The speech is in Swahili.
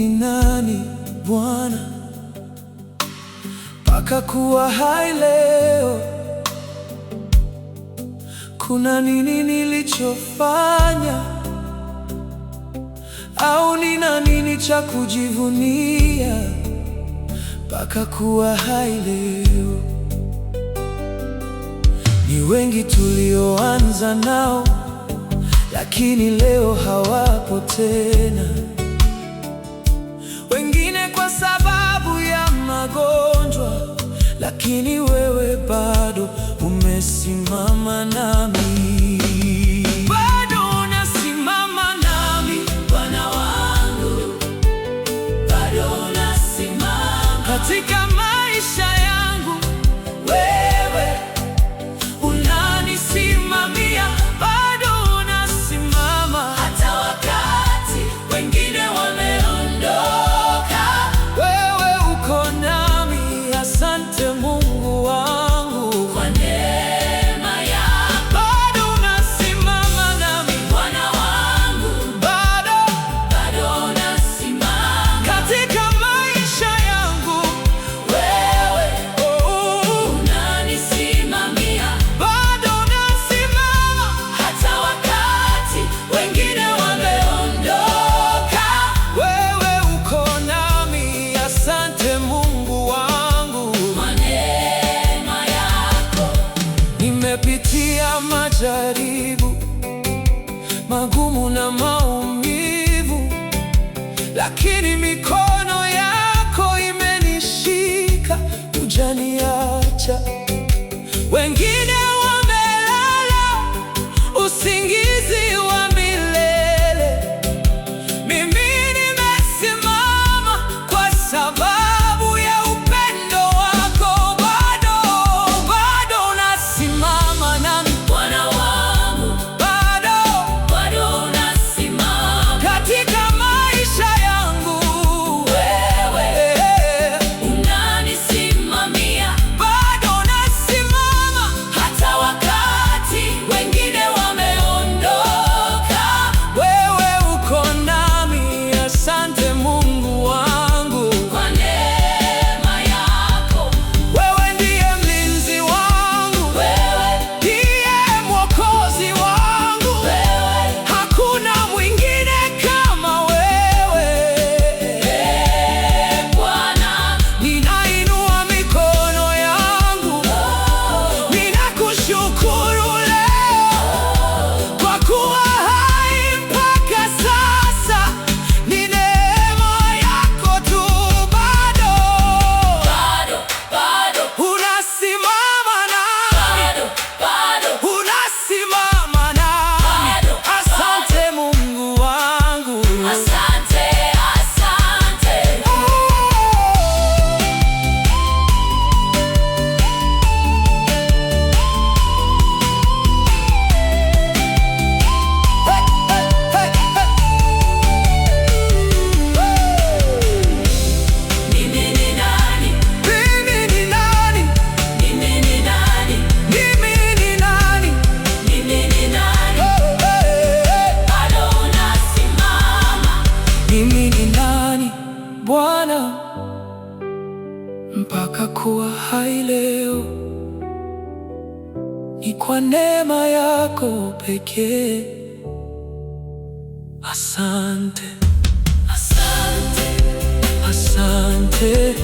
ni nani Bwana, mpaka kuwa hai leo? Kuna nini nilichofanya, au nina nini cha kujivunia mpaka kuwa hai leo? Ni wengi tulioanza nao, lakini leo hawapo tena. Wengine kwa sababu ya magonjwa, lakini wewe bado umesimama nami. Bado unasimama nami, Bwana wangu, bado unasimama katika maisha yangu. Wewe unanisimamia, bado unasimama hata wakati wengine wameondoka. Wewe uko nami, asante Mungu wangu kwa neema yako. Bado unasimama nami, Bwana wangu, bado unasimama katika maisha yangu. Wewe unanisimamia, bado unasimama hata wakati wengine wameondoka. Wewe uko nami, asante Mungu wangu kwa neema yako. Nimepitia majaribu magumu na maumivu, lakini mikono yako imenishika, hujaniacha. Wengine wamelala usingizi wa milele, mimi nimesimama kwa sababu ya upendo wako. Bado unasimama nami, Bwana wangu, bado unasimama katika maisha yangu. Wewe unanisimamia, bado unasimama hata wakati wengine wameondoka. Wewe uko nami, asante Mungu wangu kwa neema yako. Wewe ndiye mlinzi wangu, wewe ndiye mwokozi wangu, wewe hakuna mwingine kama wewe. Bwana, ninainua mikono yangu, ninakushukuru leo kwa kuwa hai mpaka sasa. Ni neema yako tu. Bado unasimama nami, unasimama nami. Asante Mungu wangu, asante. Mimi ni nani? Mimi ni nani? Mimi ni nani? Mimi ni nani? Mimi ni nani? Bado unasimama. Mimi ni nani Bwana, mpaka kuwa hai leo? Ni kwa neema yako pekee. Asante, asante, asante.